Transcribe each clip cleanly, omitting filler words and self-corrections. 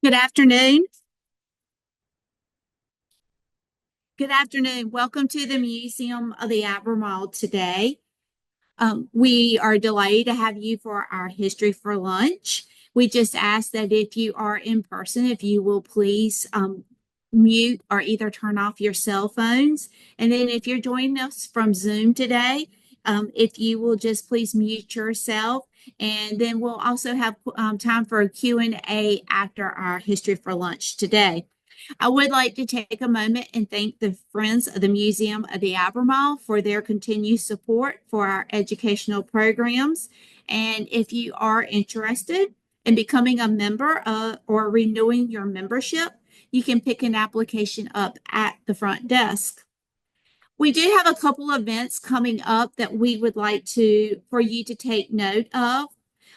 Good afternoon. Good afternoon. Welcome to the Museum of the Albemarle today. We are delighted to have you for our History for Lunch. We just ask that if you are in person, if you will please mute or either turn off your cell phones. And then if you're joining us from Zoom today, if you will just please mute yourself. And then we'll also have time for a Q&A after our History for Lunch today. I would like to take a moment and thank the Friends of the Museum of the Albemarle for their continued support for our educational programs. And if you are interested in becoming a member or renewing your membership, you can pick an application up at the front desk. We do have a couple of events coming up that we would like for you to take note of.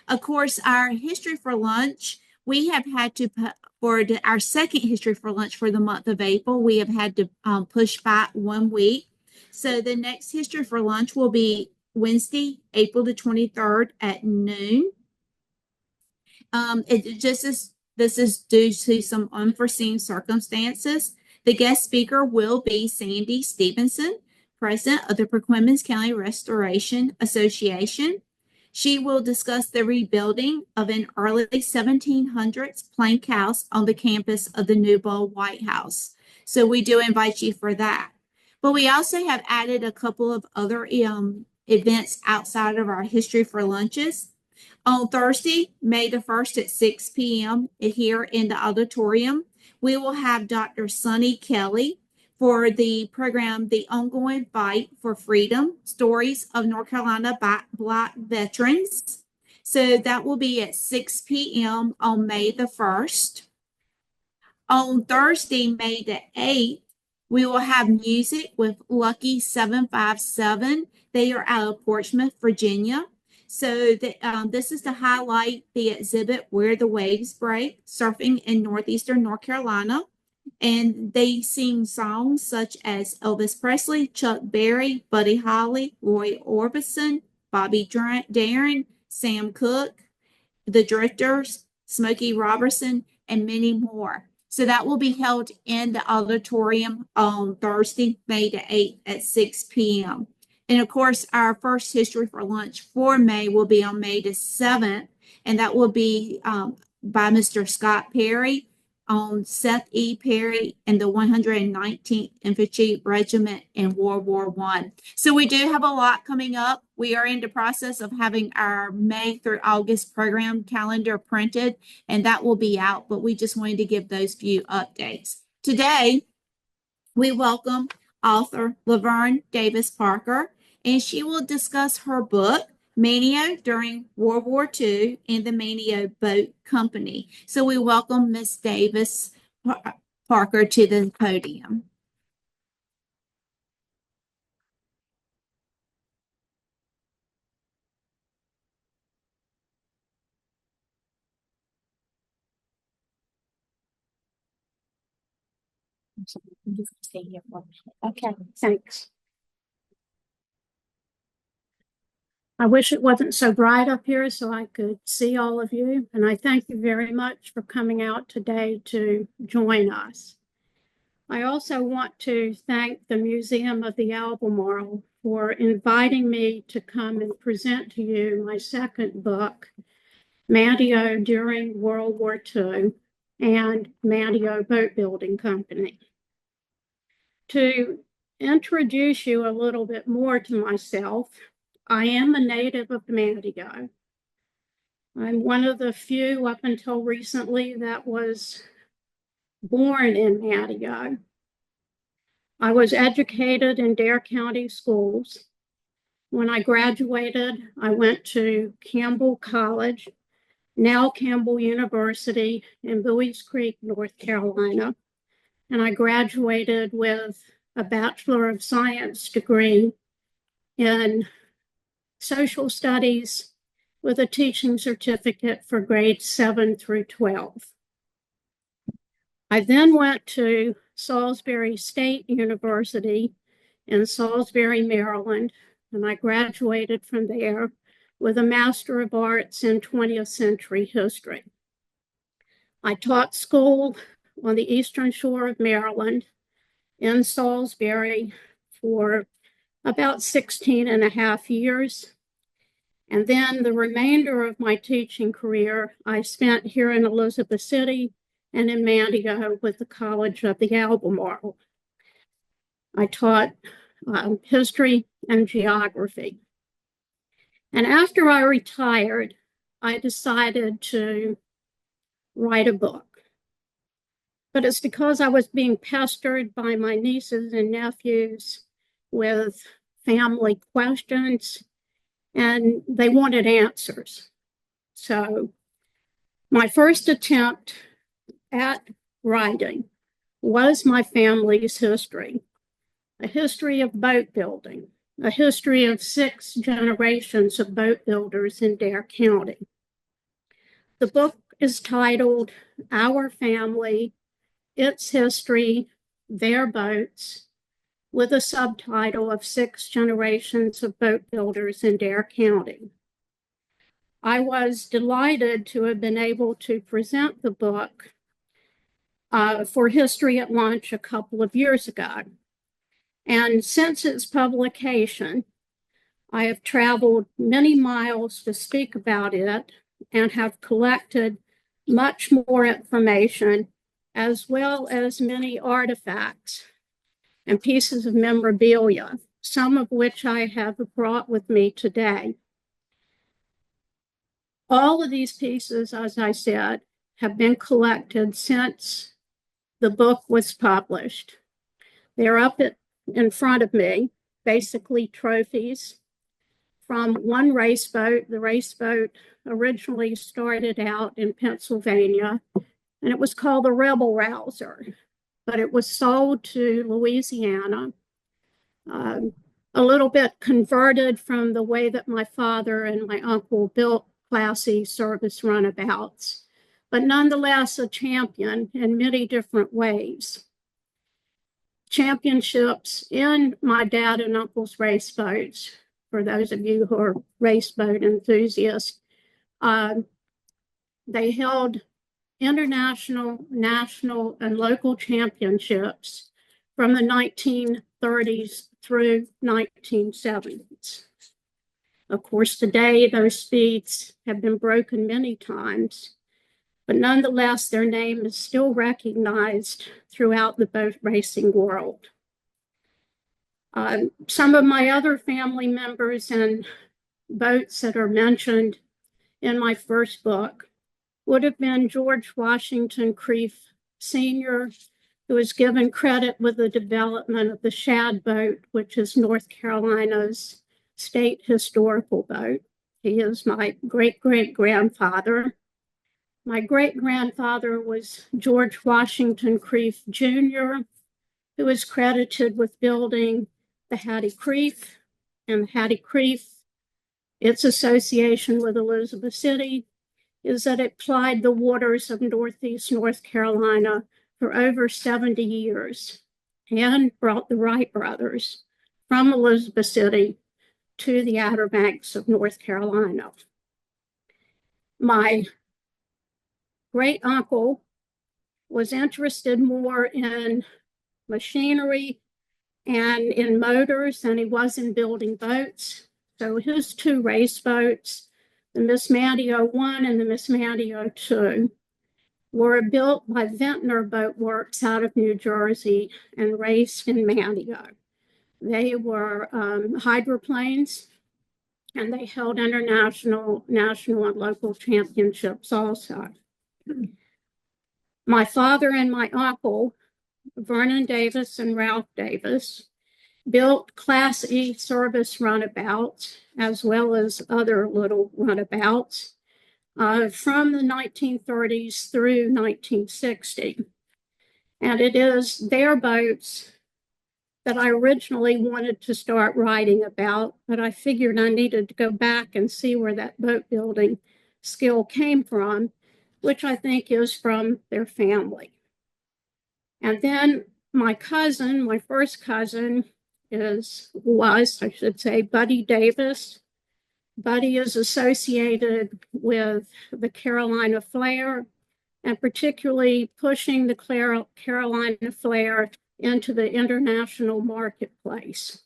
Of course, our History for Lunch, we have had to for our second History for Lunch for the month of April, we have had to push back 1 week. So the next History for Lunch will be Wednesday, April the 23rd at noon. This is due to some unforeseen circumstances. The guest speaker will be Sandy Stevenson, president of the Perquimans County Restoration Association. She will discuss the rebuilding of an early 1700s plank house on the campus of the new White House. So we do invite you for that. But we also have added a couple of other events outside of our History for Lunches. On Thursday, May the 1st at 6 p.m. here in the auditorium, we will have Dr. Sonny Kelly for the program, The Ongoing Fight for Freedom, Stories of North Carolina Black Veterans. So that will be at 6 p.m. on May the 1st. On Thursday, May the 8th, we will have music with Lucky 757. They are out of Portsmouth, Virginia. So this is to highlight the exhibit Where the Waves Break, Surfing in Northeastern North Carolina. And they sing songs such as Elvis Presley, Chuck Berry, Buddy Holly, Roy Orbison, Bobby Darin, Sam Cooke, The Drifters, Smokey Robertson, and many more. So that will be held in the auditorium on Thursday, May the 8th at 6 p.m. And of course, our first History for Lunch for May will be on May the 7th, and that will be by Mr. Scott Perry on Seth E. Perry and the 119th Infantry Regiment in World War I. So we do have a lot coming up. We are in the process of having our May through August program calendar printed, and that will be out, but we just wanted to give those few updates. Today, we welcome author LeVern Davis Parker, and she will discuss her book, Manteo during World War II and the Manteo Boat Company. So we welcome Ms. Davis Parker to the podium. Okay, thanks. I wish it wasn't so bright up here so I could see all of you, and I thank you very much for coming out today to join us. I also want to thank the Museum of the Albemarle for inviting me to come and present to you my second book, Manteo during World War II and Manteo Boat Building Company. To introduce you a little bit more to myself, I am a native of Manteo. I'm one of the few up until recently that was born in Manteo. I was educated in Dare County schools. When I graduated, I went to Campbell College, now Campbell University in Bowie's Creek, North Carolina. And I graduated with a Bachelor of Science degree in Social Studies with a teaching certificate for grades 7 through 12. I then went to Salisbury State University in Salisbury, Maryland, and I graduated from there with a Master of Arts in 20th Century History. I taught school on the eastern shore of Maryland in Salisbury for about 16 and a half years. And then the remainder of my teaching career, I spent here in Elizabeth City and in Manteo with the College of the Albemarle. I taught history and geography. And after I retired, I decided to write a book. But it's because I was being pestered by my nieces and nephews with family questions, and they wanted answers. So my first attempt at writing was my family's history, a history of boat building, a history of 6 generations of boat builders in Dare County. The book is titled Our Family, Its History, Their Boats, with a subtitle of 6 Generations of Boat Builders in Dare County. I was delighted to have been able to present the book for History at Lunch a couple of years ago. And since its publication, I have traveled many miles to speak about it and have collected much more information, as well as many artifacts and pieces of memorabilia, some of which I have brought with me today. All of these pieces, as I said, have been collected since the book was published. They're up in front of me, basically trophies from one race boat. The race boat originally started out in Pennsylvania, and it was called the Rebel Rouser, but it was sold to Louisiana, a little bit converted from the way that my father and my uncle built classy service runabouts, but nonetheless a champion in many different ways. Championships in my dad and uncle's race boats, for those of you who are race boat enthusiasts, they held international, national, and local championships from the 1930s through 1970s. Of course, today those speeds have been broken many times, but nonetheless, their name is still recognized throughout the boat racing world. Some of my other family members and boats that are mentioned in my first book would have been George Washington Creef Sr., who is given credit with the development of the shad boat, which is North Carolina's state historical boat. He is my great-great-grandfather. My great-grandfather was George Washington Creef Jr., who is credited with building the Hattie Creef, and Hattie Creef, its association with Elizabeth City, is that it plied the waters of Northeast North Carolina for over 70 years and brought the Wright brothers from Elizabeth City to the Outer Banks of North Carolina. My great uncle was interested more in machinery and in motors than he was in building boats. So his 2 race boats, the Manteo I and the Manteo II, were built by Ventnor Boat Works out of New Jersey and raced in Manteo. They were hydroplanes, and they held international, national, and local championships also. My father and my uncle, Vernon Davis and Ralph Davis, built Class E service runabouts, as well as other little runabouts, from the 1930s through 1960. And it is their boats that I originally wanted to start writing about, but I figured I needed to go back and see where that boat building skill came from, which I think is from their family. And then my cousin, my first cousin, was, I should say, Buddy Davis. Buddy is associated with the Carolina Flair, and particularly pushing the Carolina Flare into the international marketplace.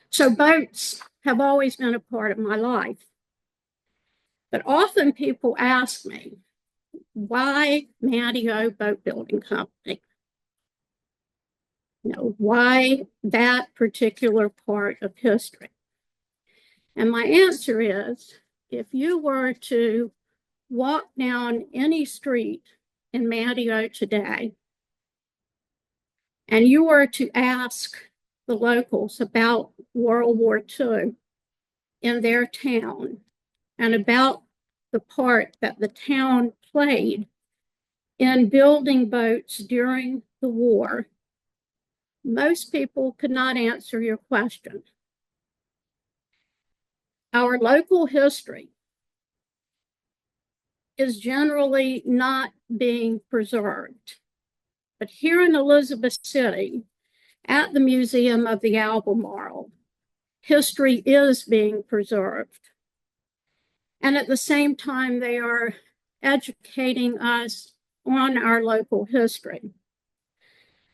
So boats have always been a part of my life. But often people ask me, why Manteo Boat Building Company? Why that particular part of history? And my answer is, if you were to walk down any street in Manteo today, and you were to ask the locals about World War II in their town and about the part that the town played in building boats during the war, most people could not answer your question. Our local history is generally not being preserved. But here in Elizabeth City, at the Museum of the Albemarle, history is being preserved. And at the same time, they are educating us on our local history.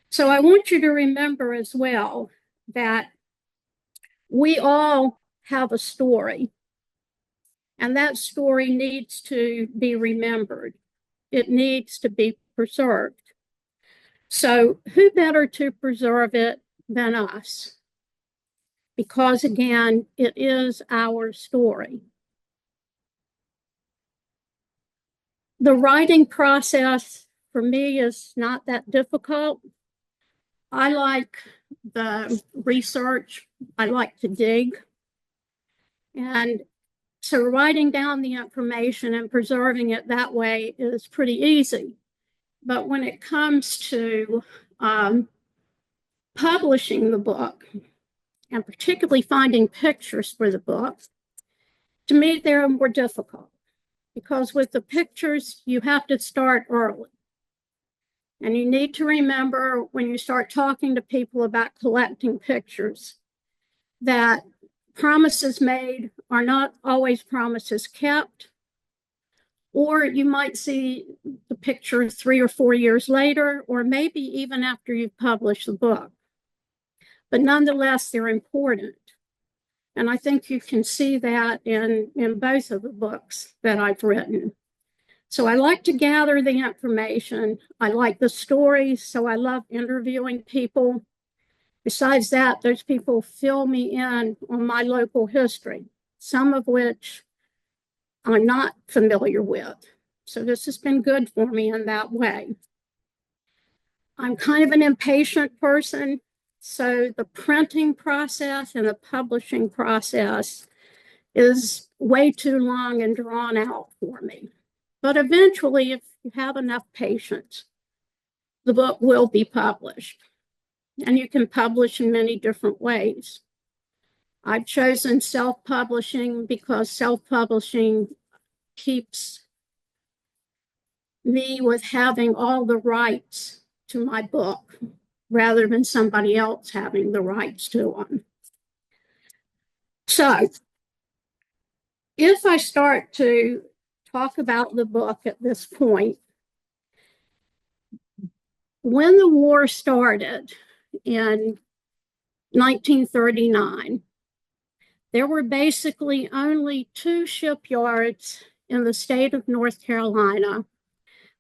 So I want you to remember as well that we all have a story, and that story needs to be remembered. It needs to be preserved. So who better to preserve it than us? Because again, it is our story. The writing process for me is not that difficult. I like the research. I like to dig. And so writing down the information and preserving it that way is pretty easy. But when it comes to publishing the book, and particularly finding pictures for the book, to me, they're more difficult. Because with the pictures, you have to start early. And you need to remember when you start talking to people about collecting pictures that promises made are not always promises kept. Or you might see the picture 3 or 4 years later, or maybe even after you've published the book. But nonetheless, they're important. And I think you can see that in both of the books that I've written. So I like to gather the information. I like the stories, so I love interviewing people. Besides that, those people fill me in on my local history, some of which I'm not familiar with. So this has been good for me in that way. I'm kind of an impatient person, so the printing process and the publishing process is way too long and drawn out for me. But eventually, if you have enough patience, the book will be published. And you can publish in many different ways. I've chosen self-publishing because self-publishing keeps me with having all the rights to my book rather than somebody else having the rights to them. So if I start to talk about the book at this point, when the war started in 1939, there were basically only 2 shipyards in the state of North Carolina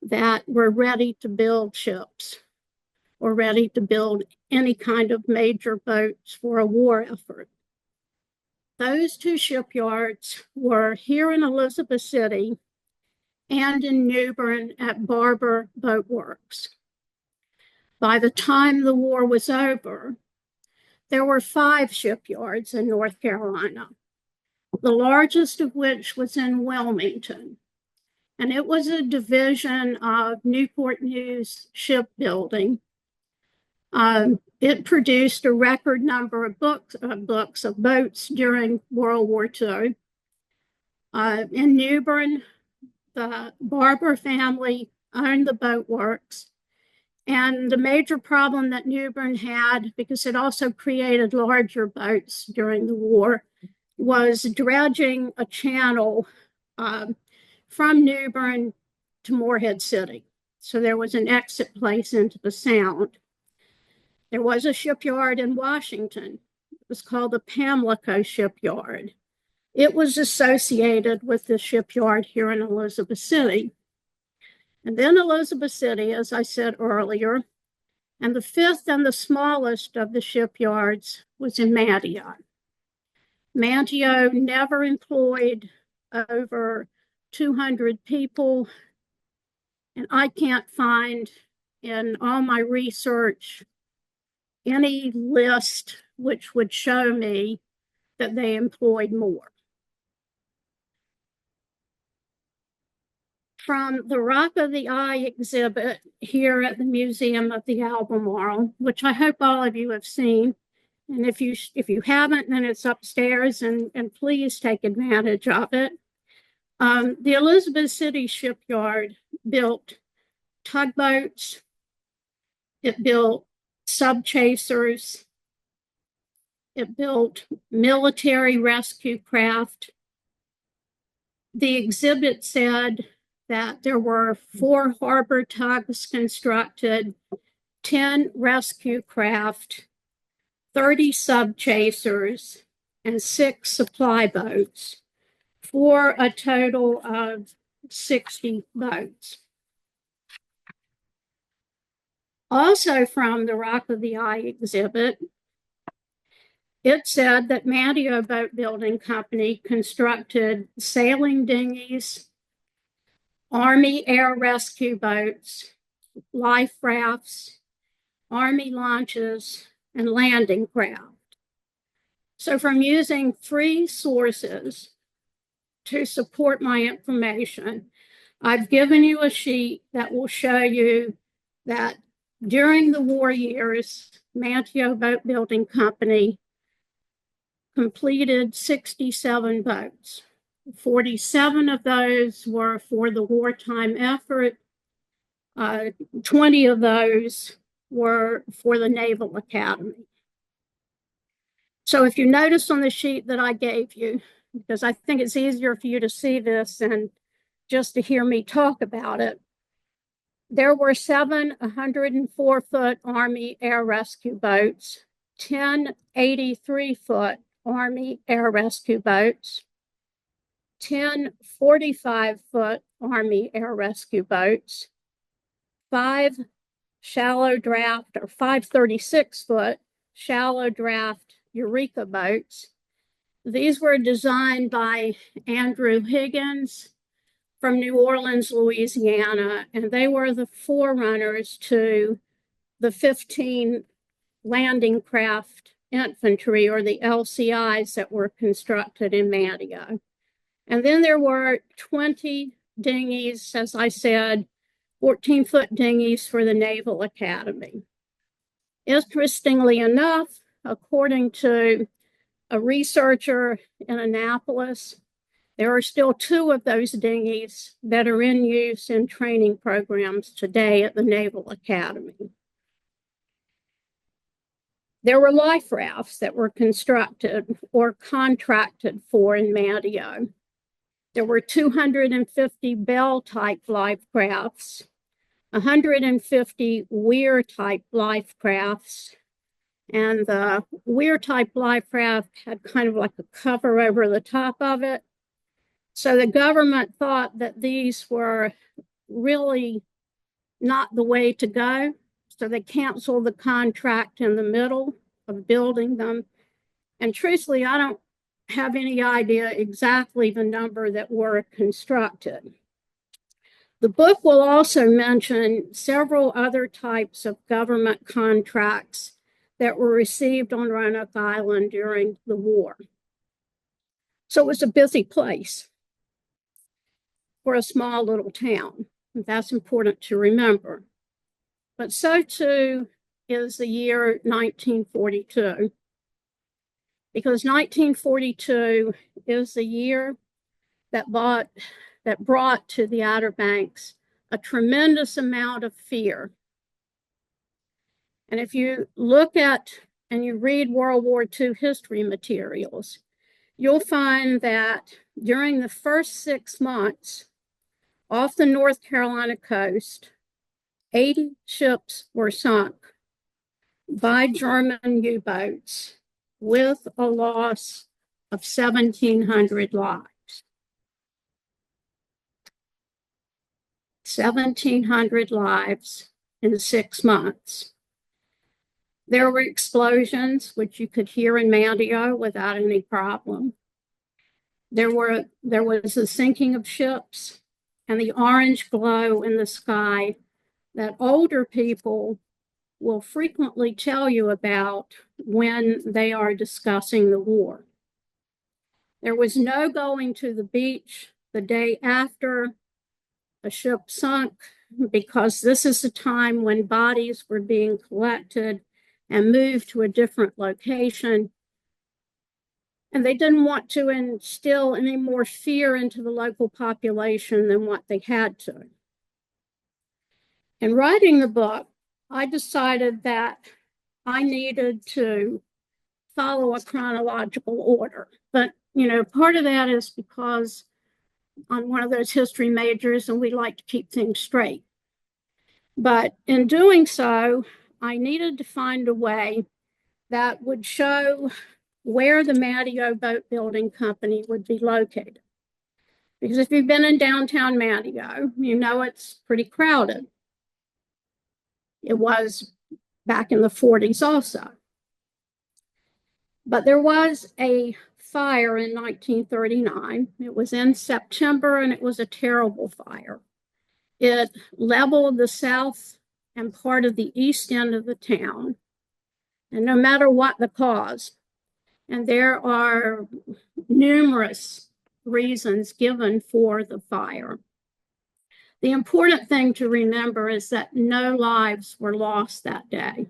that were ready to build ships or ready to build any kind of major boats for a war effort. Those 2 shipyards were here in Elizabeth City and in New Bern at Barber Boat Works. By the time the war was over, there were 5 shipyards in North Carolina, the largest of which was in Wilmington. And it was a division of Newport News Shipbuilding. It produced a record number of boats during World War II. In New Bern, the Barber family owned the boat works. And the major problem that New Bern had, because it also created larger boats during the war, was dredging a channel from New Bern to Morehead City. So there was an exit place into the Sound. There was a shipyard in Washington. It was called the Pamlico Shipyard. It was associated with the shipyard here in Elizabeth City. And then Elizabeth City, as I said earlier, and the fifth and the smallest of the shipyards was in Manteo. Manteo never employed over 200 people, and I can't find in all my research any list which would show me that they employed more. From the Rock of the Eye exhibit here at the Museum of the Albemarle, which I hope all of you have seen, and if you haven't, then it's upstairs, and please take advantage of it. The Elizabeth City Shipyard built tugboats, it built subchasers, it built military rescue craft. The exhibit said that there were 4 harbor tugs constructed, 10 rescue craft, 30 subchasers, and 6 supply boats, for a total of 60 boats. Also from the Rock of the Eye exhibit, it said that Manteo Boat Building Company constructed sailing dinghies, Army air rescue boats, life rafts, Army launches, and landing craft. So from using 3 sources to support my information, I've given you a sheet that will show you that during the war years, Manteo Boat Building Company completed 67 boats. 47 of those were for the wartime effort. 20 of those were for the Naval Academy. So if you notice on the sheet that I gave you, because I think it's easier for you to see this than just to hear me talk about it, there were 7 104-foot Army air rescue boats, 10 83-foot Army air rescue boats, 10 45-foot Army air rescue boats, 5 shallow draft or 5 36-foot shallow draft Eureka boats. These were designed by Andrew Higgins from New Orleans, Louisiana, and they were the forerunners to the 15 landing craft infantry, or the LCIs, that were constructed in Manteo. And then there were 20 dinghies, as I said, 14-foot dinghies for the Naval Academy. Interestingly enough, according to a researcher in Annapolis, there are still 2 of those dinghies that are in use in training programs today at the Naval Academy. There were life rafts that were constructed or contracted for in Manteo. There were 250 Bell-type life crafts, 150 Weir-type life crafts, and the Weir-type life craft had kind of like a cover over the top of it. So the government thought that these were really not the way to go. So they canceled the contract in the middle of building them. And truthfully, I don't have any idea exactly the number that were constructed. The book will also mention several other types of government contracts that were received on Roanoke Island during the war. So it was a busy place for a small little town. That's important to remember. But so too is the year 1942, because 1942 is the year that brought to the Outer Banks a tremendous amount of fear. And if you look at and you read World War II history materials, you'll find that during the first 6 months Off the North Carolina coast, 80 ships were sunk by German U-boats with a loss of 1,700 lives. 1,700 lives in 6 months. There were explosions, which you could hear in Manteo without any problem. There was the sinking of ships and the orange glow in the sky that older people will frequently tell you about when they are discussing the war. There was no going to the beach the day after a ship sunk, because this is the time when bodies were being collected and moved to a different location. And they didn't want to instill any more fear into the local population than what they had to. In writing the book, I decided that I needed to follow a chronological order. But, part of that is because I'm one of those history majors and we like to keep things straight. But in doing so, I needed to find a way that would show where the Manteo Boat Building Company would be located. Because if you've been in downtown Manteo, you know it's pretty crowded. It was back in the 40s also. But there was a fire in 1939. It was in September and it was a terrible fire. It leveled the south and part of the east end of the town. And no matter what the cause, and there are numerous reasons given for the fire, the important thing to remember is that no lives were lost that day.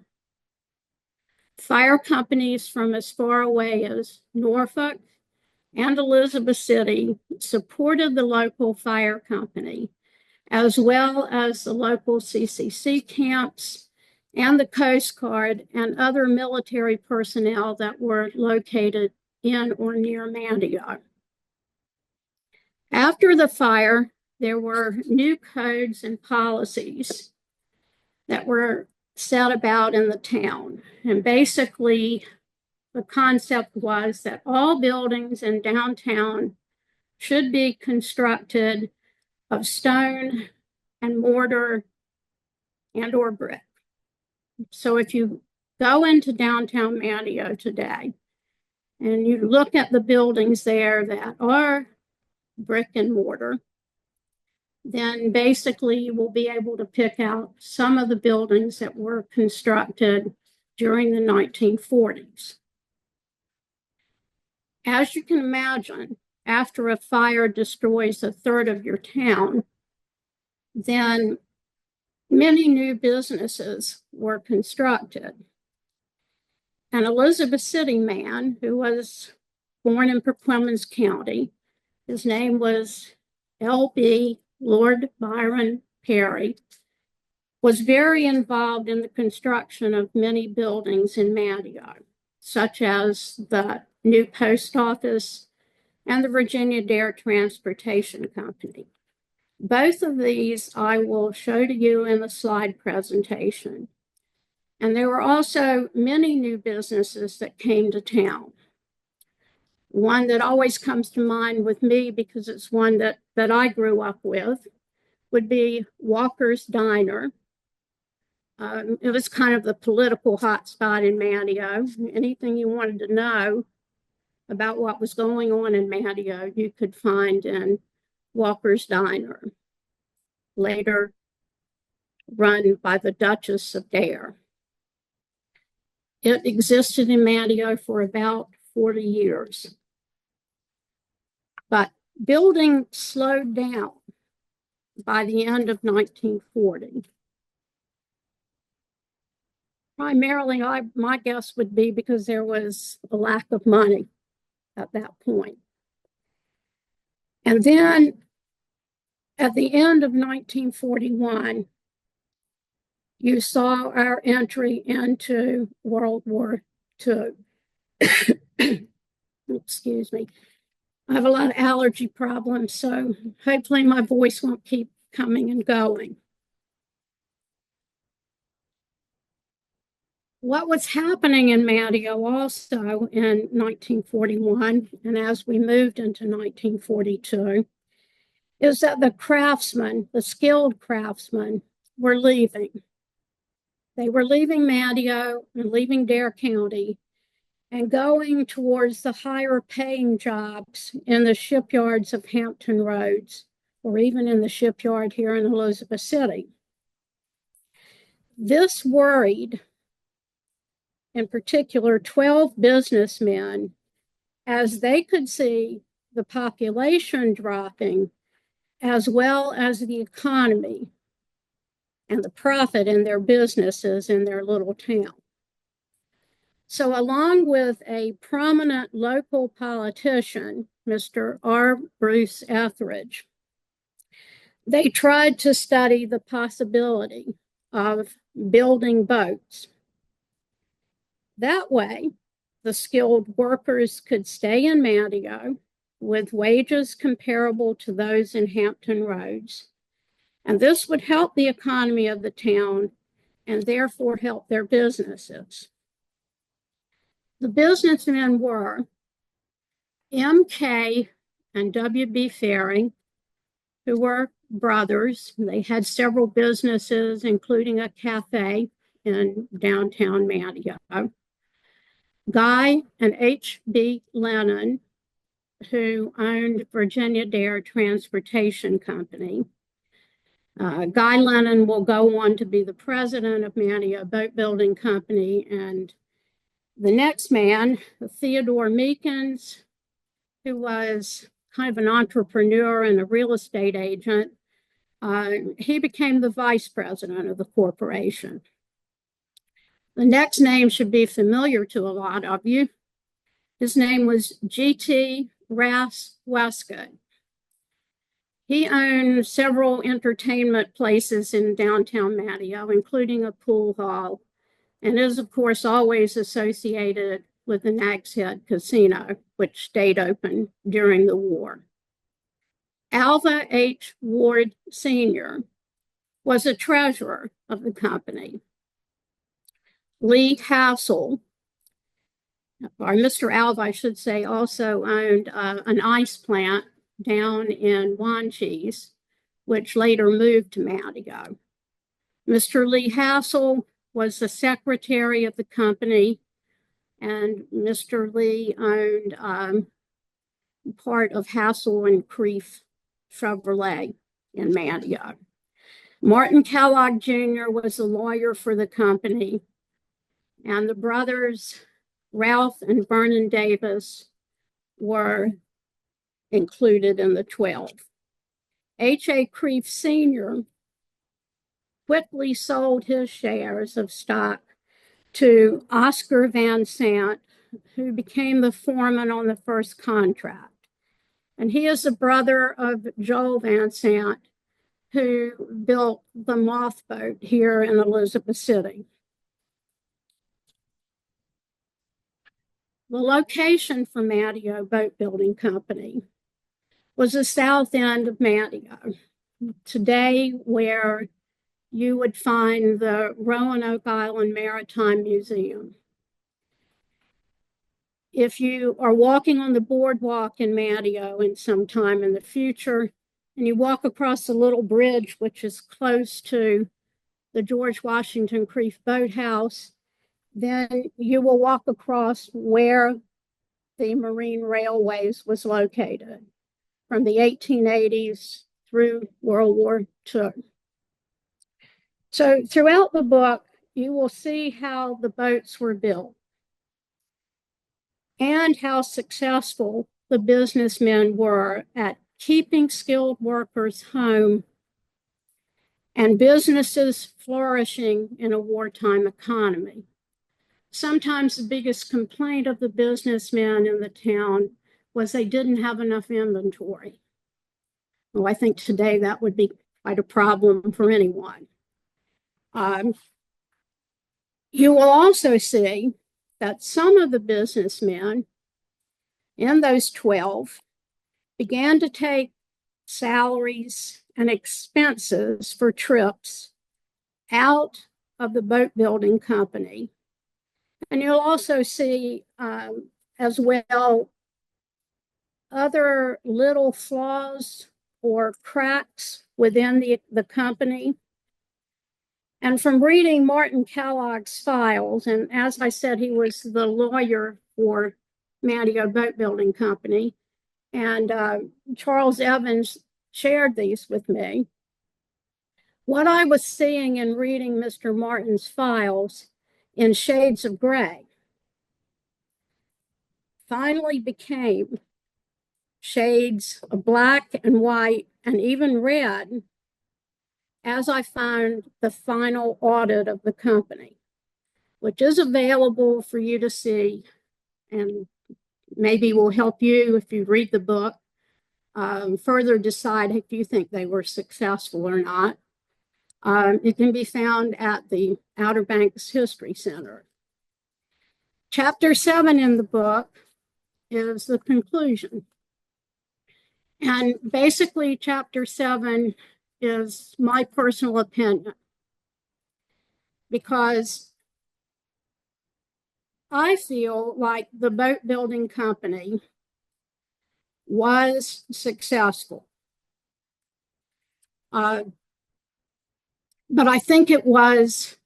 Fire companies from as far away as Norfolk and Elizabeth City supported the local fire company, as well as the local CCC camps and the Coast Guard and other military personnel that were located in or near Manteo. After the fire, there were new codes and policies that were set about in the town. And basically, the concept was that all buildings in downtown should be constructed of stone and mortar and or brick. So if you go into downtown Manteo today and you look at the buildings there that are brick and mortar, then basically you will be able to pick out some of the buildings that were constructed during the 1940s. As you can imagine, after a fire destroys a third of your town, then many new businesses were constructed. An Elizabeth City man who was born in Perquimans County, his name was L.B. Lord Byron Perry, was very involved in the construction of many buildings in Manteo, such as the new post office and the Virginia Dare Transportation Company. Both of these I will show to you in the slide presentation. And there were also many new businesses that came to town. One that always comes to mind with me, because it's one that I grew up with, would be Walker's Diner. It was kind of the political hotspot in Manteo. Anything you wanted to know about what was going on in Manteo, you could find in Walker's Diner, later run by the Duchess of Dare. It existed in Manteo for about 40 years. But building slowed down by the end of 1940. Primarily, my guess would be because there was a lack of money at that point. And then at the end of 1941, you saw our entry into World War II. Excuse me. I have a lot of allergy problems, so hopefully my voice won't keep coming and going. What was happening in Manteo also in 1941, and as we moved into 1942, is that the craftsmen, the skilled craftsmen, were leaving. They were leaving Manteo and leaving Dare County and going towards the higher paying jobs in the shipyards of Hampton Roads, or even in the shipyard here in Elizabeth City. This worried, in particular, 12 businessmen, as they could see the population dropping, as well as the economy and the profit in their businesses in their little town. So along with a prominent local politician, Mr. R. Bruce Etheridge, they tried to study the possibility of building boats. That way, the skilled workers could stay in Manteo with wages comparable to those in Hampton Roads, and this would help the economy of the town and therefore help their businesses. The businessmen were M.K. and W.B. Faring, who were brothers. They had several businesses, including a cafe in downtown Manteo. Guy and H.B. Lennon, who owned Virginia Dare Transportation Company. Guy Lennon will go on to be the president of Manteo Boat Building Company, and the next man, Theodore Meekins, who was kind of an entrepreneur and a real estate agent, he became the vice president of the corporation. The next name should be familiar to a lot of you. His name was G.T. Rass Westcott. He owned several entertainment places in downtown Manteo, including a pool hall, and is, of course, always associated with the Nag's Head Casino, which stayed open during the war. Alva H. Ward Sr. was a treasurer of the company. Lee Hassel, or Mr. Alva, I should say, also owned an ice plant down in Wanchese, which later moved to Manteo. Mr. Lee Hassel was the secretary of the company, and Mr. Lee owned part of Hassel and Creef Chevrolet in Manteo. Martin Kellogg Jr. was a lawyer for the company, and the brothers Ralph and Vernon Davis were included in the 12. H.A. Creef Sr. quickly sold his shares of stock to Oscar Van Sant, who became the foreman on the first contract. And he is the brother of Joel Van Sant, who built the mothboat here in Elizabeth City. The location for Manteo Boat Building Company was the south end of Manteo, today where you would find the Roanoke Island Maritime Museum. If you are walking on the boardwalk in Manteo in some time in the future, and you walk across the little bridge, which is close to the George Washington Creef Boathouse, then you will walk across where the Marine Railways was located from the 1880s through World War II. So throughout the book, you will see how the boats were built and how successful the businessmen were at keeping skilled workers home and businesses flourishing in a wartime economy. Sometimes the biggest complaint of the businessmen in the town was they didn't have enough inventory. Well, I think today that would be quite a problem for anyone. You will also see that some of the businessmen in those 12 began to take salaries and expenses for trips out of the boat building company. And you'll also see as well other little flaws or cracks within the company. And from reading Martin Kellogg's files, and as I said, he was the lawyer for Manteo Boat Building Company, and Charles Evans shared these with me. What I was seeing in reading Mr. Martin's files in shades of gray finally became shades of black and white and even red as I found the final audit of the company, which is available for you to see and maybe will help you if you read the book further decide if you think they were successful or not. It can be found at the Outer Banks History Center. Chapter 7 in the book is the conclusion. And basically, chapter 7 is my personal opinion, because I feel like the boat building company was successful. But I think it was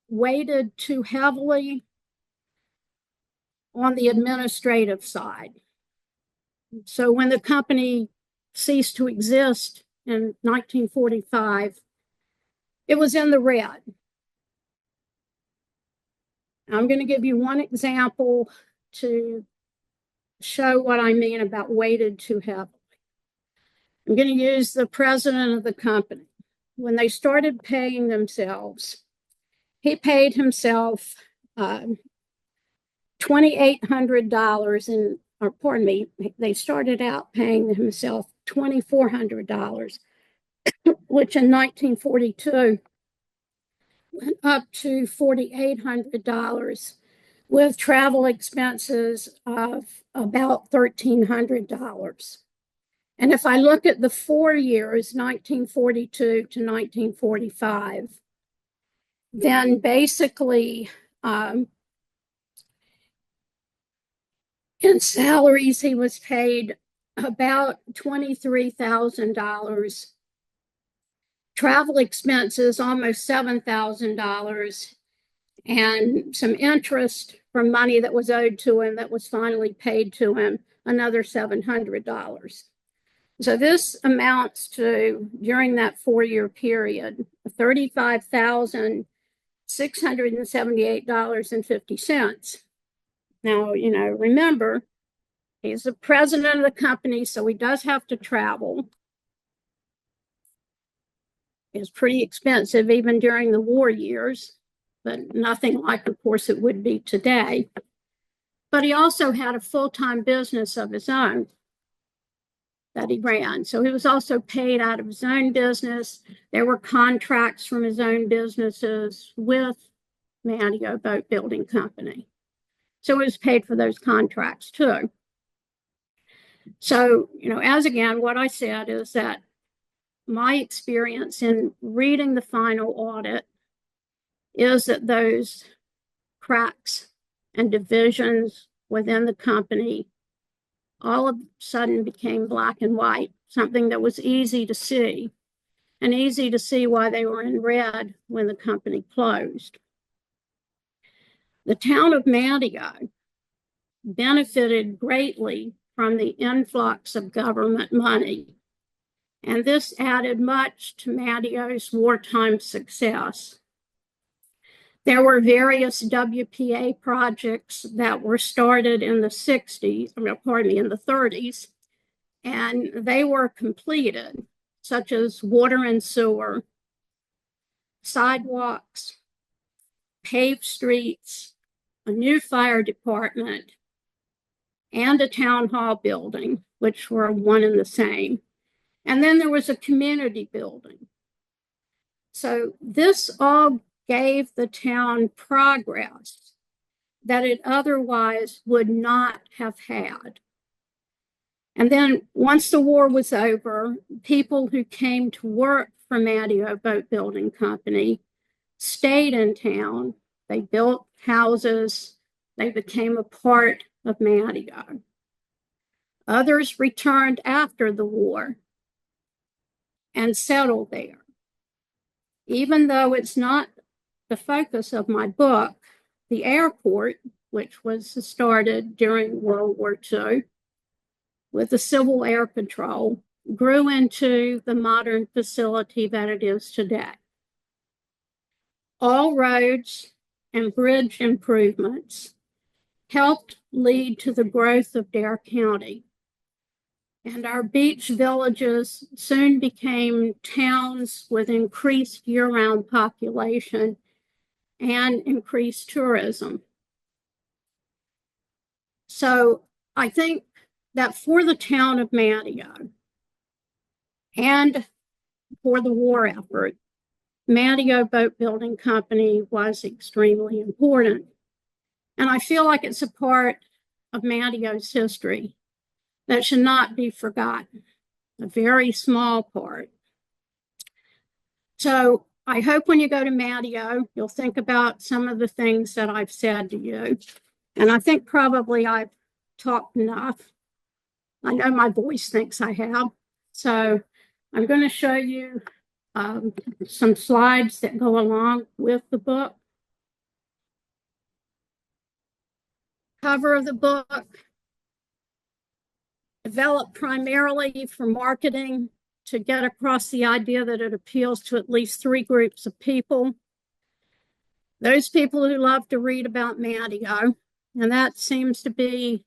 weighted too heavily on the administrative side. So when the company ceased to exist in 1945, it was in the red. I'm going to give you one example to show what I mean about weighted too heavily. I'm going to use the president of the company. When they started paying themselves, he paid himself $2,800 in, or pardon me, they started out paying himself $2,400, which in 1942 went up to $4,800 with travel expenses of about $1,300. And if I look at the 4 years, 1942 to 1945, then basically in salaries, he was paid about $23,000. Travel expenses, almost $7,000, and some interest from money that was owed to him that was finally paid to him, another $700. So this amounts to, during that 4-year period, $35,678.50. Now, remember, he's the president of the company, so he does have to travel. It's pretty expensive even during the war years, but nothing like, of course, it would be today. But he also had a full-time business of his own that he ran. So he was also paid out of his own business. There were contracts from his own businesses with Manteo Boat Building Company. So he was paid for those contracts too. So, as again, what I said is that my experience in reading the final audit is that those cracks and divisions within the company all of a sudden became black and white, something that was easy to see, and easy to see why they were in red when the company closed. The town of Manteo benefited greatly from the influx of government money, and this added much to Manteo's wartime success. There were various WPA projects that were started in the 60s, in the 30s, and they were completed, such as water and sewer, sidewalks, paved streets, a new fire department, and a town hall building, which were one and the same. And then there was a community building. So this all gave the town progress that it otherwise would not have had. And then once the war was over, people who came to work for Manteo Boat Building Company stayed in town. They built houses. They became a part of Manteo. Others returned after the war and settled there. Even though it's not the focus of my book, the airport, which was started during World War II with the Civil Air Patrol, grew into the modern facility that it is today. All roads and bridge improvements helped lead to the growth of Dare County. And our beach villages soon became towns with increased year-round population and increased tourism. So I think that for the town of Manteo and for the war effort, Manteo Boat Building Company was extremely important. And I feel like it's a part of Manteo's history that should not be forgotten, a very small part. So I hope when you go to Manteo, you'll think about some of the things that I've said to you. And I think probably I've talked enough. I know my voice thinks I have. So I'm going to show you some slides that go along with the book. Cover of the book, developed primarily for marketing to get across the idea that it appeals to at least 3 groups of people. Those people who love to read about Manteo, and that seems to be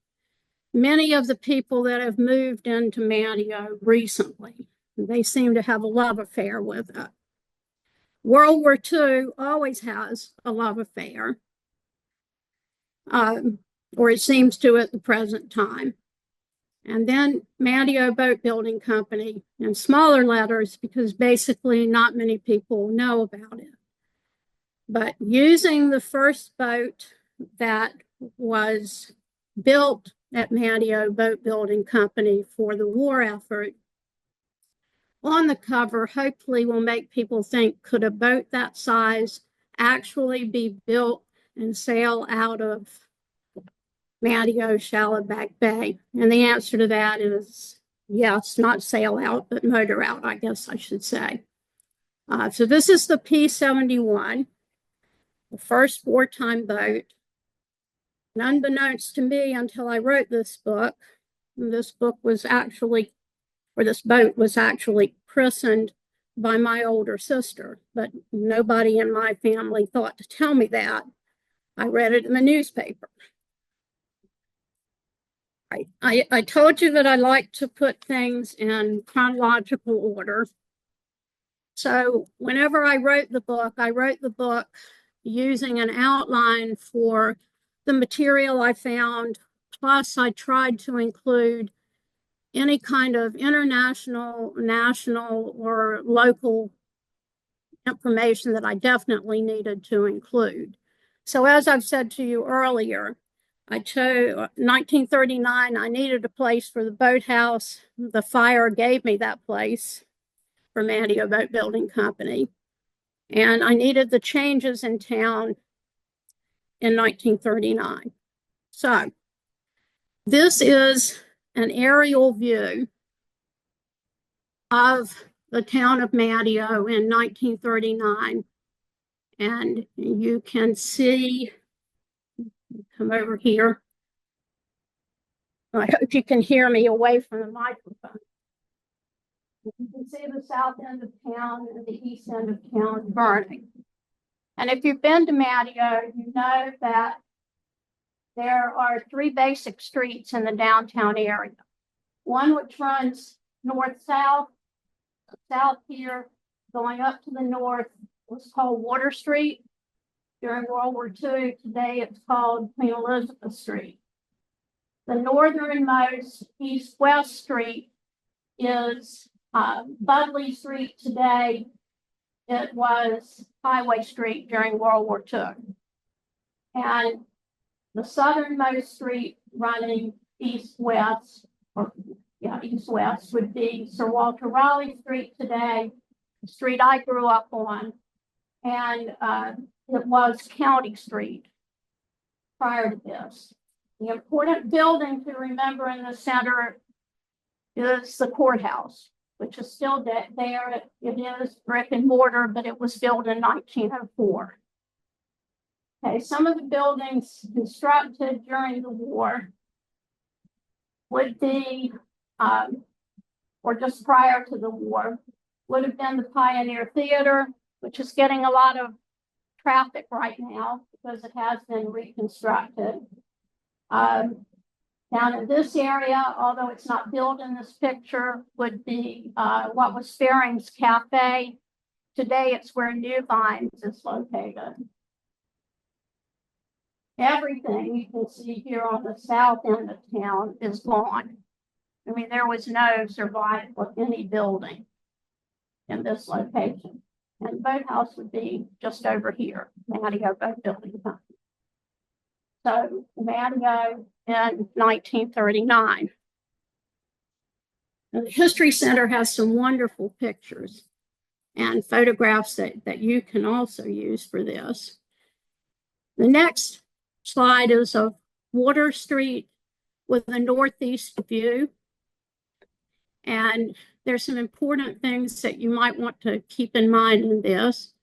many of the people that have moved into Manteo recently. They seem to have a love affair with it. World War II always has a love affair, or it seems to at the present time. And then Manteo Boat Building Company in smaller letters, because basically not many people know about it. But using the first boat that was built at Manteo Boat Building Company for the war effort, on the cover hopefully will make people think, could a boat that size actually be built and sail out of Manteo Shallowback Bay? And the answer to that is yes, not sail out, but motor out, I guess I should say. So this is the P-71, the first wartime boat. And unbeknownst to me until I wrote this book was actually, or this boat was actually christened by my older sister, but nobody in my family thought to tell me that. I read it in the newspaper. I told you that I like to put things in chronological order. So whenever I wrote the book using an outline for the material I found, plus I tried to include any kind of international, national, or local information that I definitely needed to include. So as I've said to you earlier, I chose 1939, I needed a place for the boathouse. The fire gave me that place for Manteo Boat Building Company. And I needed the changes in town in 1939. So this is an aerial view of the town of Manteo in 1939. And you can see, come over here. I hope you can hear me away from the microphone. You can see the south end of town and the east end of town burning. And if you've been to Manteo, you know that there are 3 basic streets in the downtown area. One which runs north-south, south here, going up to the north, was called Water Street. During World War II, today it's called Queen Elizabeth Street. The northernmost east-west street is Budley Street today. It was Highway Street during World War II. And the southernmost street running east-west, or east-west would be Sir Walter Raleigh Street today, the street I grew up on, and it was County Street prior to this. The important building to remember in the center is the courthouse, which is still there. It is brick and mortar, but it was built in 1904. Okay, some of the buildings constructed during the war would be, or just prior to the war, would have been the Pioneer Theater, which is getting a lot of traffic right now because it has been reconstructed. Down in this area, although it's not built in this picture, would be what was Faring's Cafe. Today, it's where New Vines is located. Everything you can see here on the south end of town is gone. I mean, there was no survival of any building in this location. And the boathouse would be just over here, Manteo Boat Building Company. So Manteo in 1939. And the History Center has some wonderful pictures and photographs that you can also use for this. The next slide is of Water Street with a northeast view. And there's some important things that you might want to keep in mind in this.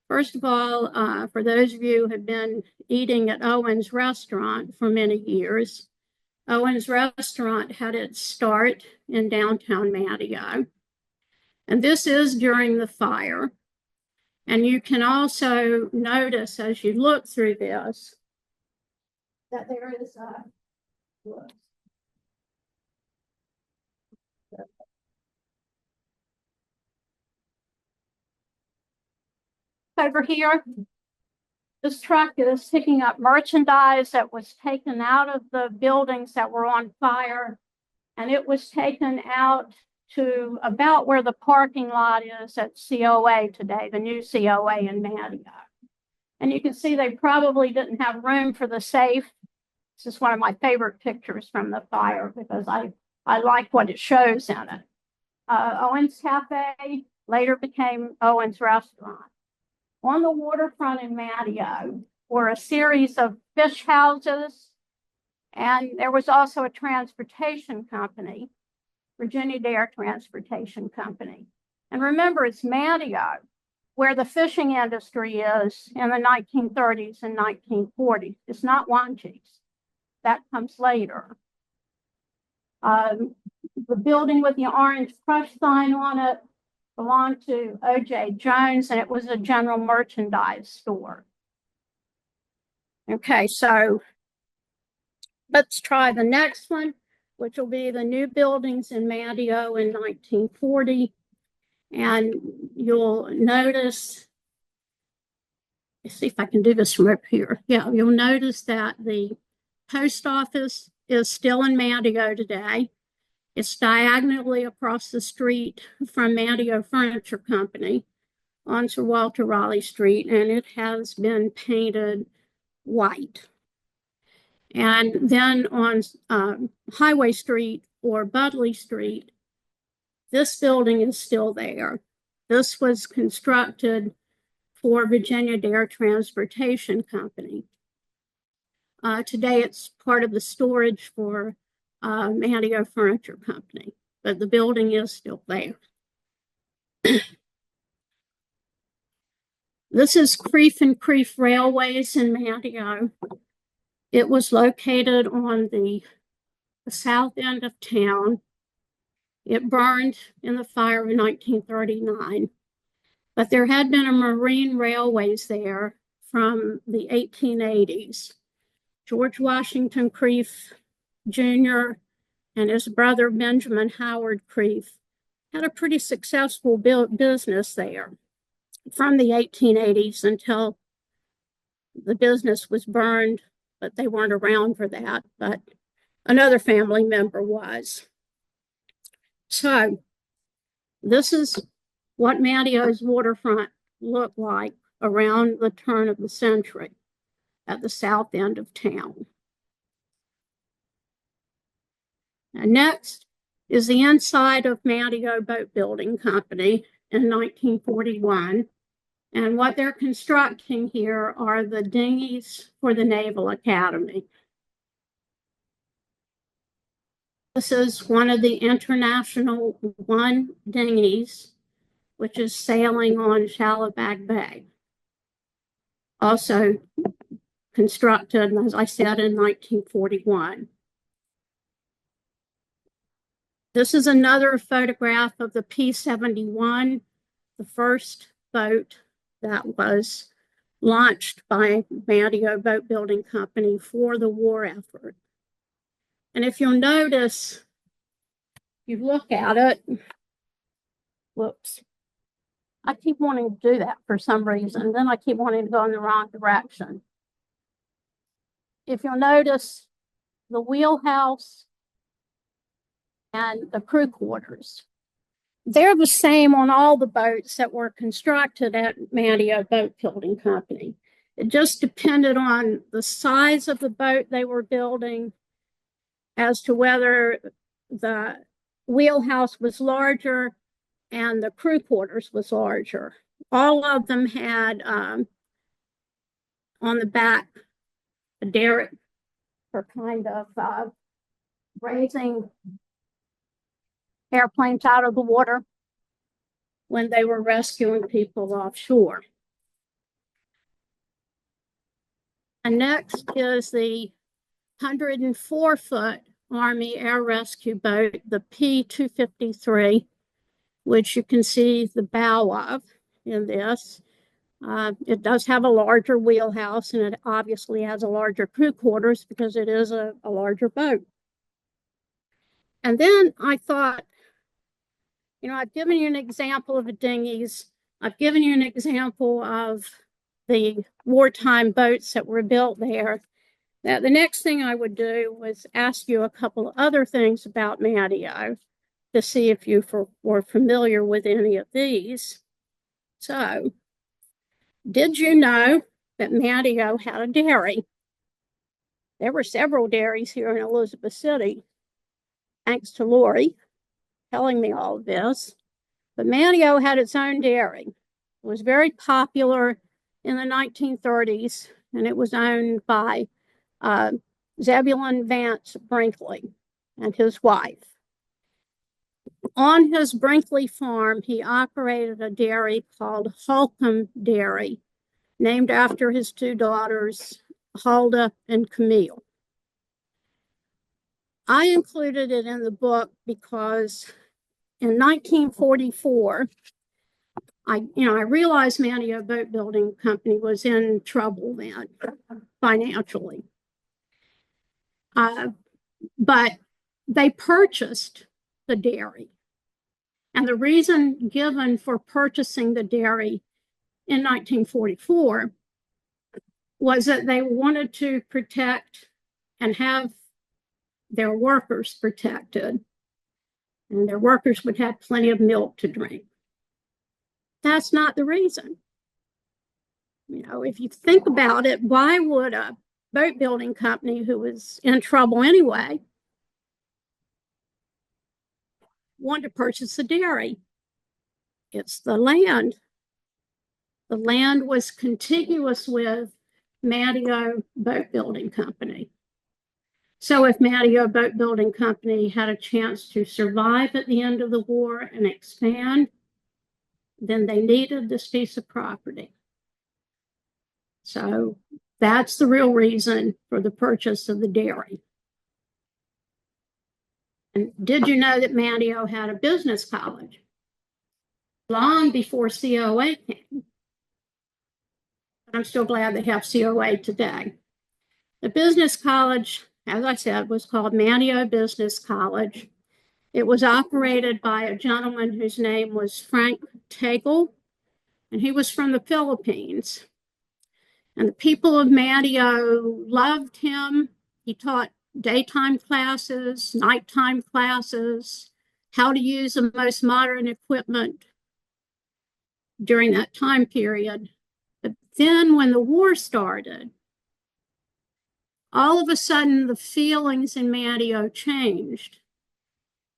First of all, for those of you who have been eating at Owen's Restaurant for many years, Owen's Restaurant had its start in downtown Manteo. And this is during the fire. And you can also notice as you look through this that there is a over here, this truck is picking up merchandise that was taken out of the buildings that were on fire, and it was taken out to about where the parking lot is at COA today, the new COA in Manteo. And you can see they probably didn't have room for the safe. This is one of my favorite pictures from the fire because I like what it shows in it. Owen's Cafe later became Owen's Restaurant. On the waterfront in Manteo were a series of fish houses, and there was also a transportation company, Virginia Dare Transportation Company. And remember, it's Manteo where the fishing industry is in the 1930s and 1940s. It's not Wanchese. That comes later. The building with the orange crush sign on it belonged to O.J. Jones, and it was a general merchandise store. Okay, so let's try the next one, which will be the new buildings in Manteo in 1940. And you'll notice, let's see if I can do this from up here. Yeah, you'll notice that the post office is still in Manteo today. It's diagonally across the street from Manteo Furniture Company on Sir Walter Raleigh Street, and it has been painted white. And then on Highway Street or Budley Street, this building is still there. This was constructed for Virginia Dare Transportation Company. Today it's part of the storage for Manteo Furniture Company, but the building is still there. This is Creef and Creef Railways in Manteo. It was located on the south end of town. It burned in the fire of 1939, but there had been a marine railways there from the 1880s. George Washington Creef Jr. and his brother Benjamin Howard Creef had a pretty successful business there from the 1880s until the business was burned, but they weren't around for that, but another family member was. So this is what Manteo's waterfront looked like around the turn of the century at the south end of town. And next is the inside of Manteo Boat Building Company in 1941. And what they're constructing here are the dinghies for the Naval Academy. This is one of the International I dinghies, which is sailing on Shallowbag Bay. Also constructed, as I said, in 1941. This is another photograph of the P-71, the first boat that was launched by Manteo Boat Building Company for the war effort. And if you'll notice, you look at it, whoops, I keep wanting to do that for some reason. Then I keep wanting to go in the wrong direction. If you'll notice, the wheelhouse and the crew quarters, they're the same on all the boats that were constructed at Manteo Boat Building Company. It just depended on the size of the boat they were building as to whether the wheelhouse was larger and the crew quarters was larger. All of them had on the back a derrick for kind of raising airplanes out of the water when they were rescuing people offshore. And next is the 104-foot Army Air Rescue boat, the P-253, which you can see the bow of in this. It does have a larger wheelhouse, and it obviously has a larger crew quarters because it is a larger boat. And then I thought, you know, I've given you an example of the dinghies. I've given you an example of the wartime boats that were built there. Now, the next thing I would do was ask you a couple of other things about Manteo to see if you were familiar with any of these. So, did you know that Manteo had a dairy? There were several dairies here in Elizabeth City, thanks to Lori telling me all of this. But Manteo had its own dairy. It was very popular in the 1930s, and it was owned by Zebulon Vance Brinkley and his wife. On his Brinkley farm, he operated a dairy called Holcomb Dairy, named after his two daughters, Huldah and Camille. I included it in the book because in 1944, I realized Manteo Boat Building Company was in trouble then, financially. But they purchased the dairy. And the reason given for purchasing the dairy in 1944 was that they wanted to protect and have their workers protected, and their workers would have plenty of milk to drink. That's not the reason. You know, if you think about it, why would a boat building company who was in trouble anyway want to purchase the dairy? It's the land. The land was contiguous with Manteo Boat Building Company. So if Manteo Boat Building Company had a chance to survive at the end of the war and expand, then they needed this piece of property. So that's the real reason for the purchase of the dairy. And did you know that Manteo had a business college long before COA came? But I'm still glad they have COA today. The business college, as I said, was called Manteo Business College. It was operated by a gentleman whose name was Frank Tagle, and he was from the Philippines. And the people of Manteo loved him. He taught daytime classes, nighttime classes, how to use the most modern equipment during that time period. But then when the war started, all of a sudden the feelings in Manteo changed.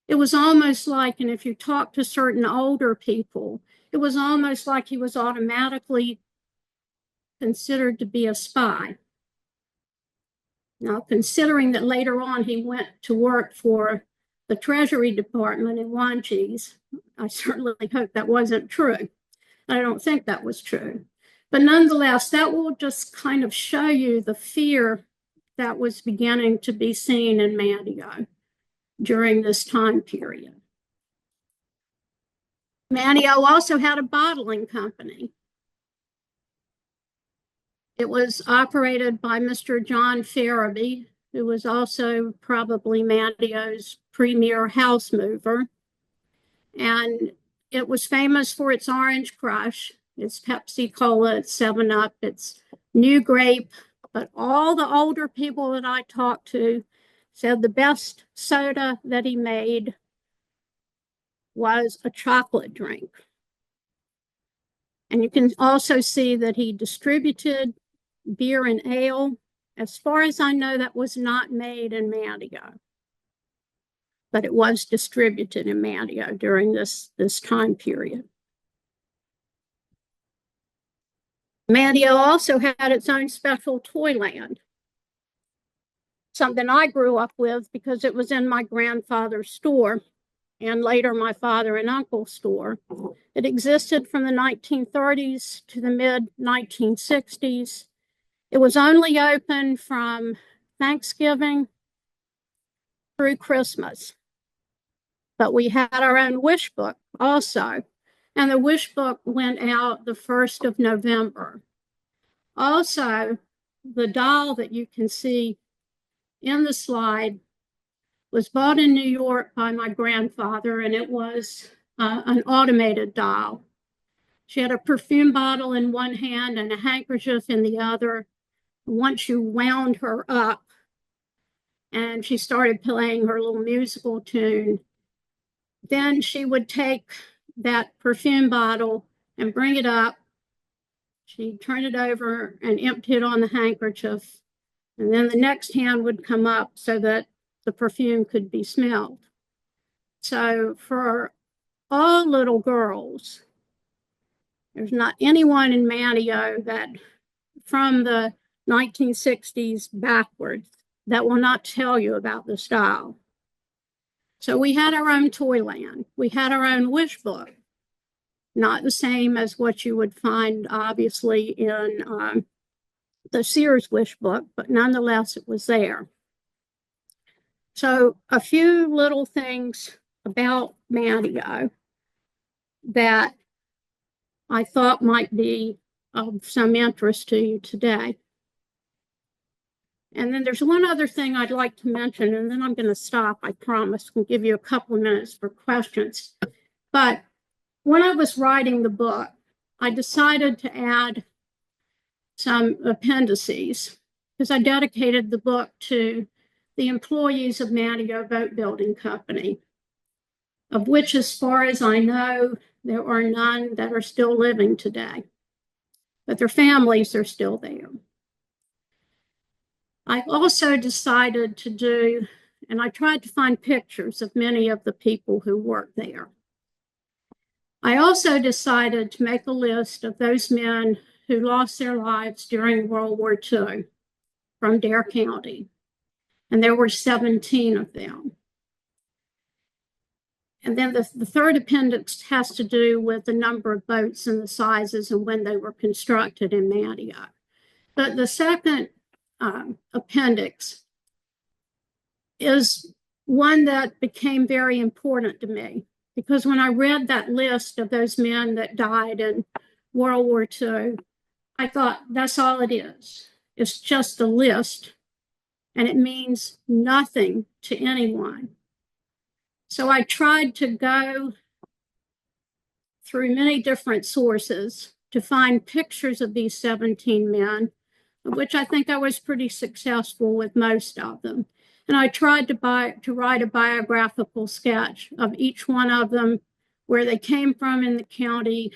It was almost like, and if you talk to certain older people, it was almost like he was automatically considered to be a spy. Now, considering that later on he went to work for the Treasury Department in WWII+, I certainly hope that wasn't true. I don't think that was true. But nonetheless, that will just kind of show you the fear that was beginning to be seen in Manteo during this time period. Manteo also had a bottling company. It was operated by Mr. John Farabee, who was also probably Manteo's premier house mover. And it was famous for its Orange Crush, its Pepsi Cola, its 7-Up, its New Grape. But all the older people that I talked to said the best soda that he made was a chocolate drink. And you can also see that he distributed beer and ale. As far as I know, that was not made in Manteo, but it was distributed in Manteo during this time period. Manteo also had its own special toyland, something I grew up with because it was in my grandfather's store and later my father and uncle's store. It existed from the 1930s to the mid-1960s. It was only open from Thanksgiving through Christmas. But we had our own wish book also. And the wish book went out the 1st of November. Also, the doll that you can see in the slide was bought in New York by my grandfather, and it was an automated doll. She had a perfume bottle in one hand and a handkerchief in the other. Once you wound her up and she started playing her little musical tune, then she would take that perfume bottle and bring it up. She'd turn it over and empty it on the handkerchief. And then the next hand would come up so that the perfume could be smelled. So for all little girls, there's not anyone in Manteo that from the 1960s backwards that will not tell you about this doll. So we had our own toyland. We had our own wish book. Not the same as what you would find, obviously, in the Sears wish book, but nonetheless, it was there. So a few little things about Manteo that I thought might be of some interest to you today. And then there's one other thing I'd like to mention, and then I'm going to stop, I promise, and give you a couple of minutes for questions. But when I was writing the book, I decided to add some appendices because I dedicated the book to the employees of Manteo Boat Building Company, of which, as far as I know, there are none that are still living today, but their families are still there. I also decided to do, and I tried to find pictures of many of the people who worked there. I also decided to make a list of those men who lost their lives during World War II from Dare County, and there were 17 of them. And then the third appendix has to do with the number of boats and the sizes and when they were constructed in Manteo. But the second appendix is one that became very important to me because when I read that list of those men that died in World War II, I thought that's all it is. It's just a list and it means nothing to anyone. So I tried to go through many different sources to find pictures of these 17 men, of which I think I was pretty successful with most of them. And I tried to write a biographical sketch of each one of them, where they came from in the county,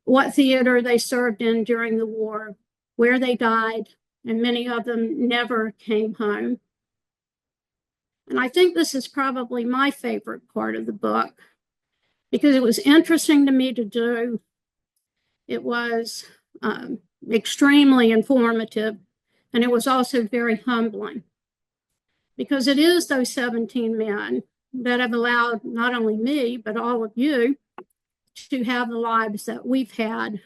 what theater they served in during the war, where they died, and many of them never came home. And I think this is probably my favorite part of the book because it was interesting to me to do. It was extremely informative, and it was also very humbling because it is those 17 men that have allowed not only me, but all of you to have the lives that we've had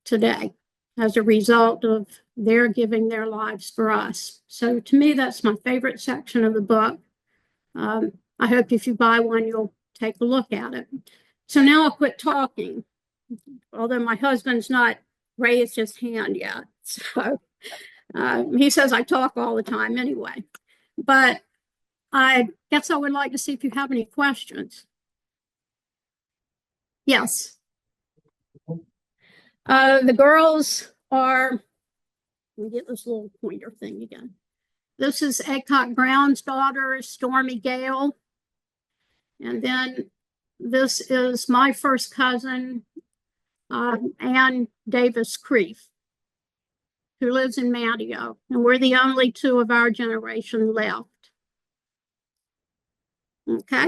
today as a result of their giving their lives for us. So to me, that's my favorite section of the book. I hope if you buy one, you'll take a look at it. So now I'll quit talking, although my husband's not raised his hand yet. So he says I talk all the time anyway. But I guess I would like to see if you have any questions. Yes. The girls are, let me get this little pointer thing again. This is Aycock Brown's daughter, Stormy Gale. And then this is my first cousin, Ann Davis Creef, who lives in Manteo. And we're the only two of our generation left. Okay.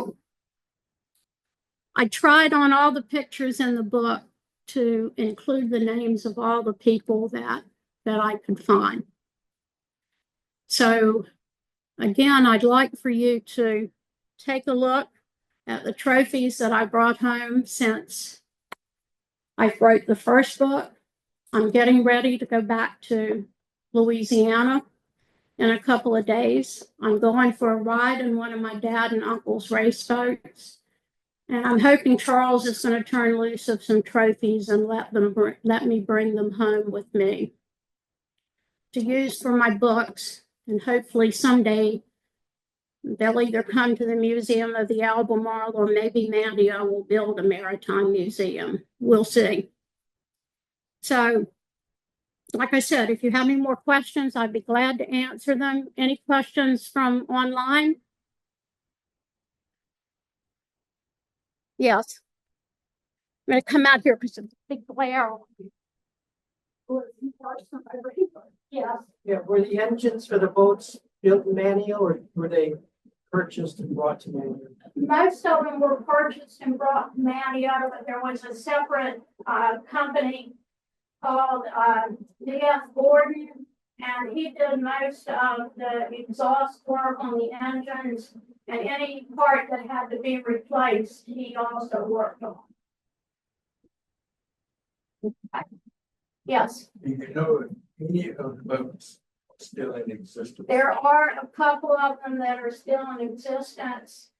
I tried on all the pictures in the book to include the names of all the people that I could find. So again, I'd like for you to take a look at the trophies that I brought home since I wrote the first book. I'm getting ready to go back to Louisiana in a couple of days. I'm going for a ride in one of my dad and uncle's race boats. And I'm hoping Charles is going to turn loose of some trophies and let me bring them home with me to use for my books. And hopefully someday they'll either come to the Museum of the Albemarle or maybe Manteo will build a maritime museum. We'll see. So, like I said, if you have any more questions, I'd be glad to answer them. Any questions from online? Yes. I'm going to come out here because of the big glare. Yes. Yeah, were the engines for the boats built in Manteo or were they purchased and brought to Manteo? Most of them were purchased and brought to Manteo, but there was a separate company called D.F. Gordon, and he did most of the exhaust work on the engines, and any part that had to be replaced, he also worked on. Yes. Do you know any of the boats still in existence? There are a couple of them that are still in existence.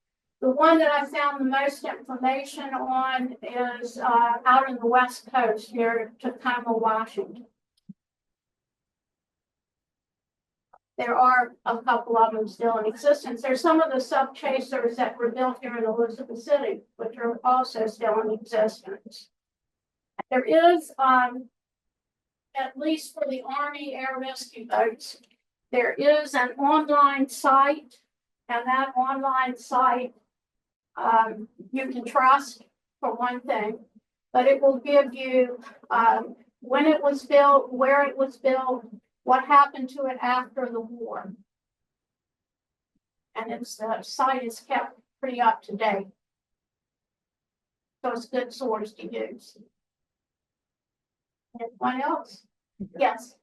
The one that I found the most information on is out on the West Coast near Tacoma, Washington. There are a couple of them still in existence. There's some of the sub chasers that were built here in Elizabeth City, which are also still in existence. There is, at least for the Army Air Rescue boats, there is an online site, and that online site you can trust for one thing, but it will give you when it was built, where it was built, what happened to it after the war. And the site is kept pretty up to date. So it's a good source to use. Anyone else? Yes.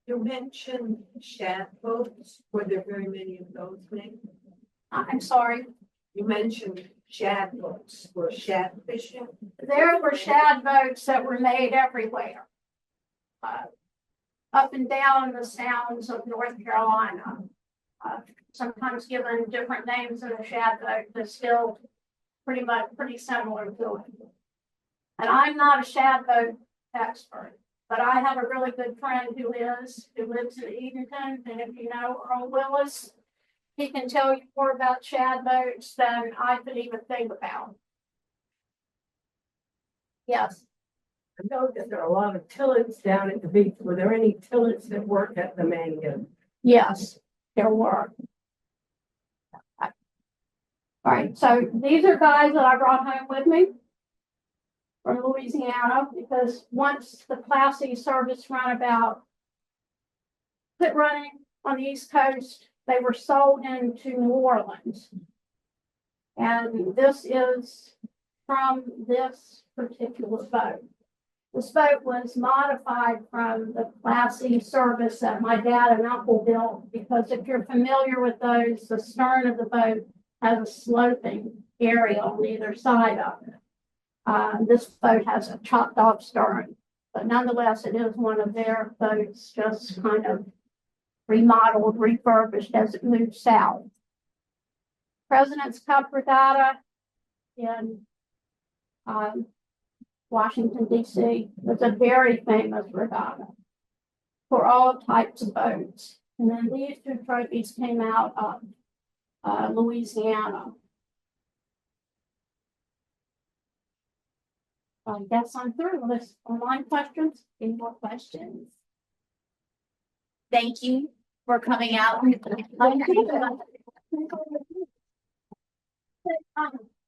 You mentioned shad boats. Were there very many of those made? I'm sorry. You mentioned shad boats. Were shad fishing? There were shad boats that were made everywhere. Up and down the sounds of North Carolina. Sometimes given different names in the shad boat, but still pretty similar to it. And I'm not a shad boat expert, but I have a really good friend who lives in Edenton, and if you know Earl Willis, he can tell you more about shad boats than I could even think about. Yes. I know that there are a lot of tillets down at the beach. Were there any tillets that work at the Manteo? Yes, there were. All right, so these are guys that I brought home with me from Louisiana, because once the Class C service runabout quit running on the East Coast, They were sold into New Orleans. And this is from this particular boat. This boat was modified from the classy service that my dad and uncle built, because if you're familiar with those, the stern of the boat has a sloping area on either side of it. This boat has a chopped off stern, but nonetheless, it is one of their boats, just kind of remodeled, refurbished as it moved south. President's Cup Regatta in Washington, D.C. was a very famous regatta for all types of boats. And then these two trophies came out of Louisiana. I guess I'm through with this. Online questions? Any more questions? Thank you for coming out.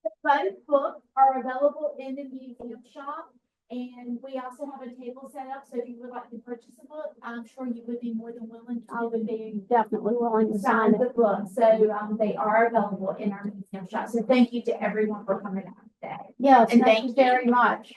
The boat books are available in the museum shop, and we also have a table set up, so if you would like to purchase a book, I'm sure you would be more than willing to. I would be definitely willing to Sign sign the it. book, so they are available in our museum shop. So thank you to everyone for coming out today. Yes, And thank thank you very much.